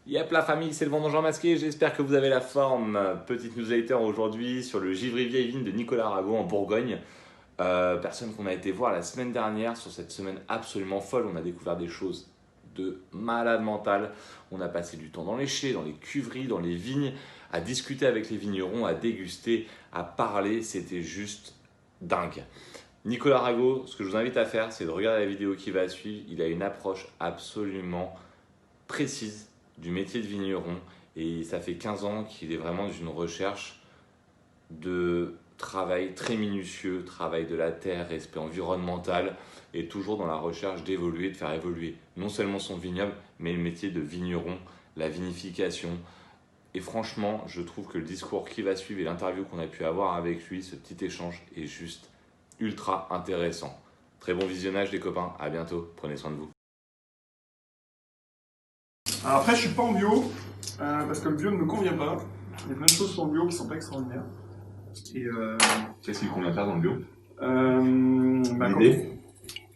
Yep la famille, c'est le Vendangeur masqué, j'espère que vous avez la forme. Petite newsletter aujourd'hui sur le Givry Vieille Vigne de Nicolas Rago en Bourgogne. Personne qu'on a été voir la semaine dernière, sur cette semaine absolument folle, on a découvert des choses de malade mental. On a passé du temps dans les chais, dans les cuveries, dans les vignes, à discuter avec les vignerons, à déguster, à parler, c'était juste dingue. Nicolas Rago, ce que je vous invite à faire, c'est de regarder la vidéo qui va suivre. Il a une approche absolument précise du métier de vigneron et ça fait 15 ans qu'il est vraiment dans une recherche de travail très minutieux, travail de la terre, respect environnemental et toujours dans la recherche d'évoluer, de faire évoluer non seulement son vignoble mais le métier de vigneron, la vinification. Et franchement, je trouve que le discours qui va suivre et l'interview qu'on a pu avoir avec lui, ce petit échange est juste ultra intéressant. Très bon visionnage les copains, à bientôt, prenez soin de vous. Alors après, je suis pas en bio, parce que le bio ne me convient pas. Il y a plein de choses sur le bio qui sont pas extraordinaires. Qu'est-ce qu'il convient faire dans le bio? L'idée ?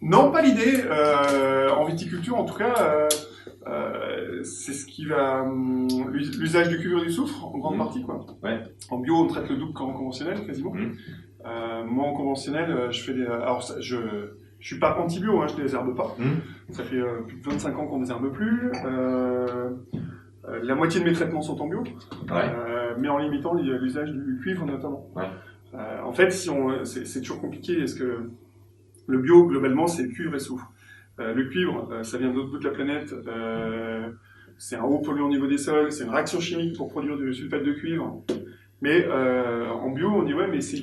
Non, pas l'idée. En viticulture, en tout cas, c'est ce qui va... l'usage du cuivre et du soufre, en grande partie, quoi. Ouais. En bio, on traite le double qu'en conventionnel, quasiment. Moi, en conventionnel, je fais des... Alors, je suis pas anti-bio, hein, je désherbe pas. Ça fait plus de 25 ans qu'on désherbe plus. La moitié de mes traitements sont en bio, mais en limitant l'usage du cuivre notamment. En fait, c'est toujours compliqué, parce que le bio, globalement, c'est cuivre et soufre. Le cuivre, ça vient de l'autre bout de la planète, c'est un haut polluant au niveau des sols, c'est une réaction chimique pour produire du sulfate de cuivre. Mais en bio, on dit ouais, mais c'est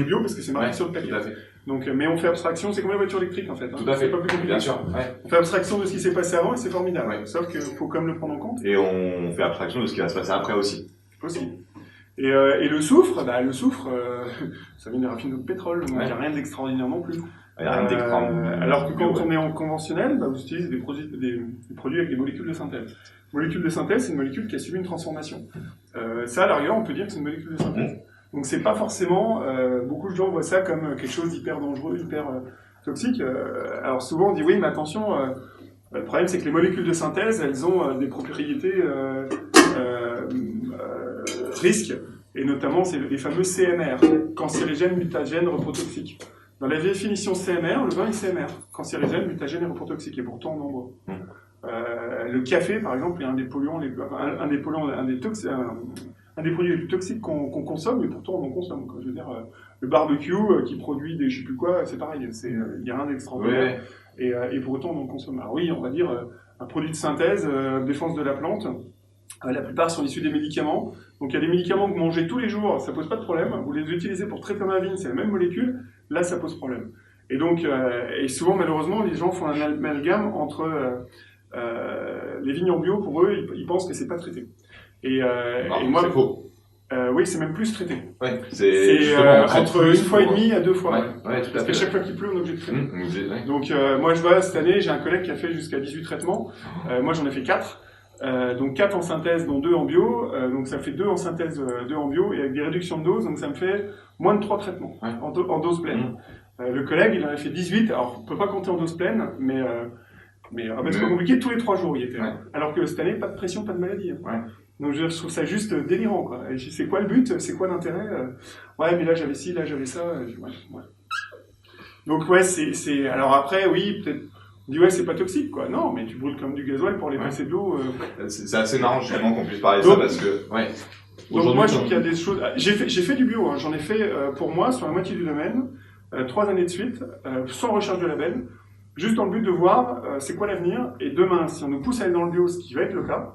bio parce que c'est marqué sur le papier. Donc, mais on fait abstraction, c'est comme la voiture électrique en fait. Tout à fait. C'est pas plus compliqué. Bien sûr. On fait abstraction de ce qui s'est passé avant et c'est formidable. Sauf qu'il faut quand même le prendre en compte. Et on fait abstraction de ce qui va se passer après aussi. Aussi. Et le soufre, ça vient des raffineries de pétrole, donc il n'y a rien d'extraordinaire non plus. Il n'y a rien d'extraordinaire. Alors que quand on est en conventionnel, vous utilisez des produits avec des molécules de synthèse. Molécule de synthèse, c'est une molécule qui a subi une transformation. Ça, à la rigueur, on peut dire que c'est une molécule de synthèse. Donc c'est pas forcément, beaucoup de gens voient ça comme quelque chose d'hyper dangereux, hyper toxique. Alors souvent on dit oui, mais attention, le problème c'est que les molécules de synthèse, elles ont des propriétés risques, et notamment c'est les fameux CMR, cancérigènes, mutagènes, reprotoxiques. Dans la définition CMR, le vin est CMR, cancérigène, mutagène et reprotoxique, et pourtant nombreux. Le café, par exemple, est un des polluants, un des produits les plus toxiques qu'on consomme, et pourtant on en consomme. Quoi. Je veux dire, le barbecue qui produit des je sais plus quoi, c'est pareil, il n'y a rien d'extraordinaire, et pour autant on en consomme. Alors oui, on va dire, un produit de synthèse, défense de la plante, la plupart sont issus des médicaments. Donc il y a des médicaments que vous mangez tous les jours, ça pose pas de problème. Vous les utilisez pour traiter ma vigne, c'est la même molécule, là ça pose problème. Et donc, et souvent malheureusement, les gens font un amalgame entre les vignes en bio, pour eux, ils pensent que c'est pas traité. Et moi, c'est faux. Oui, c'est même plus traité. Ouais, c'est entre une fois et demie à 2 fois. Ouais, tout à Parce fait. que chaque fois qu'il pleut, on est obligé de traiter. Donc moi, je vois, cette année, j'ai un collègue qui a fait jusqu'à 18 traitements. Moi, j'en ai fait 4. Donc 4 en synthèse, dont 2 en bio. Donc ça fait 2 en synthèse, 2 en bio, et avec des réductions de dose, donc ça me fait moins de 3 traitements en dose pleine. Le collègue, il en a fait 18. Alors, on peut pas compter en dose pleine, mais c'est pas compliqué, tous les 3 jours il était. Alors que cette année, pas de pression, pas de maladie. Donc je trouve ça juste délirant, quoi. Et c'est quoi le but? C'est quoi l'intérêt? Ouais, mais là j'avais ci, là j'avais ça. Donc ouais, c'est... Alors après, oui, peut-être... On dit ouais, c'est pas toxique, quoi. Non, mais tu brûles comme du gasoil pour les passer de l'eau. C'est assez marrant justement qu'on puisse parler de ça parce que... Donc moi, je trouve qu'il y a des choses... J'ai fait du bio, hein. J'en ai fait pour moi, sur la moitié du domaine, 3 années de suite, sans recherche de label, juste dans le but de voir c'est quoi l'avenir, et demain, si on nous pousse à aller dans le bio, ce qui va être le cas,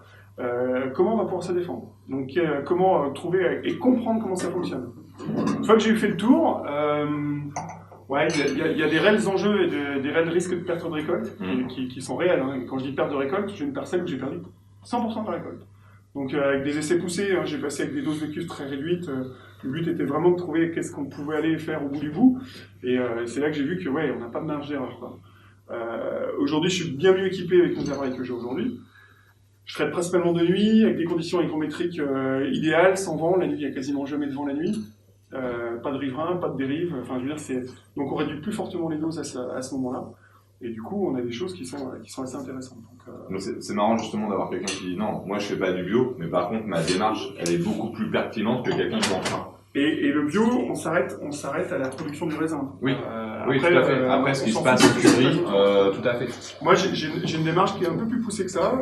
comment on va pouvoir se défendre. Donc comment trouver et comprendre comment ça fonctionne. Une fois que j'ai fait le tour, il y a des réels enjeux et des réels risques de perte de récolte qui sont réels. Hein. Quand je dis perte de récolte, j'ai une parcelle où j'ai perdu 100% de la récolte. Donc avec des essais poussés, hein, j'ai passé avec des doses de cuivre très réduites. Le but était vraiment de trouver qu'est-ce qu'on pouvait aller faire au bout du bout. Et c'est là que j'ai vu que on n'a pas de marge d'erreur. Aujourd'hui, je suis bien mieux équipé avec les appareils que j'ai aujourd'hui. Je traite principalement de nuit, avec des conditions hygrométriques idéales, sans vent. La nuit, il n'y a quasiment jamais de vent la nuit. Pas de riverains, pas de dérive. Enfin, je veux dire, donc on réduit plus fortement les doses à ce moment-là. Et du coup, on a des choses qui sont assez intéressantes. Donc c'est marrant justement d'avoir quelqu'un qui dit non, moi je fais pas du bio, mais par contre ma démarche, elle est beaucoup plus pertinente que quelqu'un qui en fait. Et le bio, on s'arrête à la production du raisin. Oui, oui, tout à fait. Après, ce qui se passe en curie, tout à fait. Moi, j'ai une démarche qui est un peu plus poussée que ça.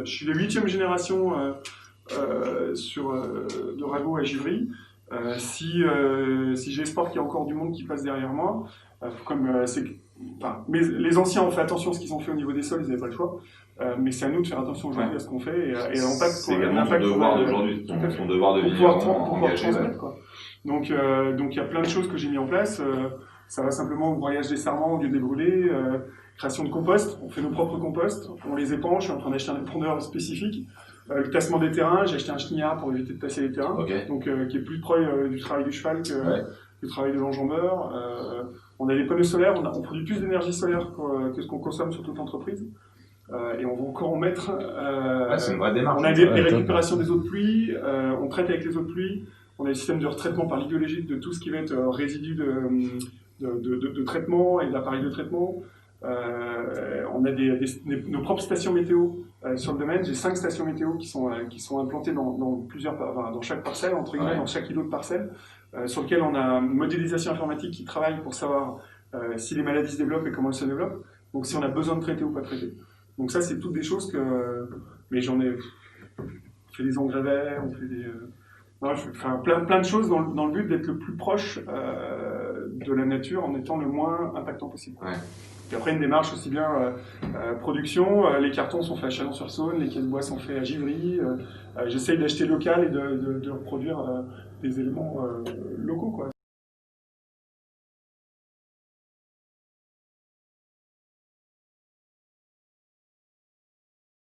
Je suis de 8e génération de ragots à Givry. Si j'espère qu'il y a encore du monde qui passe derrière moi, mais les anciens ont fait attention à ce qu'ils ont fait au niveau des sols, ils n'avaient pas le choix. Mais c'est à nous de faire attention aujourd'hui à ce qu'on fait et l'impact. C'est également ton devoir d'aujourd'hui, ton devoir de vigneron engagé. Donc il y a plein de choses que j'ai mis en place. Ça va simplement au broyage des sarments au lieu de les brûler, création de compost. On fait nos propres composts, on les épanche. Je suis en train d'acheter un épandeur spécifique. Le tassement des terrains, j'ai acheté un chenillard pour éviter de tasser les terrains, donc qui est plus proche du travail du cheval que du travail de l'enjambeur. On a des panneaux solaires, on produit plus d'énergie solaire que ce qu'on consomme sur toute l'entreprise. Et on va encore en mettre. C'est une vraie démarche. On a des récupérations des eaux de pluie, on traite avec les eaux de pluie. On a des systèmes de retraitement par l'idéologie de tout ce qui va être résidus de traitement et de l'appareil de traitement. On a nos propres stations météo sur le domaine. J'ai 5 stations météo qui sont implantées dans chaque parcelle, entre guillemets, dans chaque îlot de parcelle, sur lequel on a une modélisation informatique qui travaille pour savoir si les maladies se développent et comment elles se développent. Donc si on a besoin de traiter ou pas traiter. Donc ça, c'est toutes des choses mais on fait des engrais verts, on fait plein de choses dans le but d'être le plus proche de la nature en étant le moins impactant possible. Puis après, une démarche aussi bien production. Les cartons sont faits à Chalon-sur-Saône, les caisses bois sont faits à Givry. J'essaye d'acheter local et de reproduire des éléments locaux, quoi.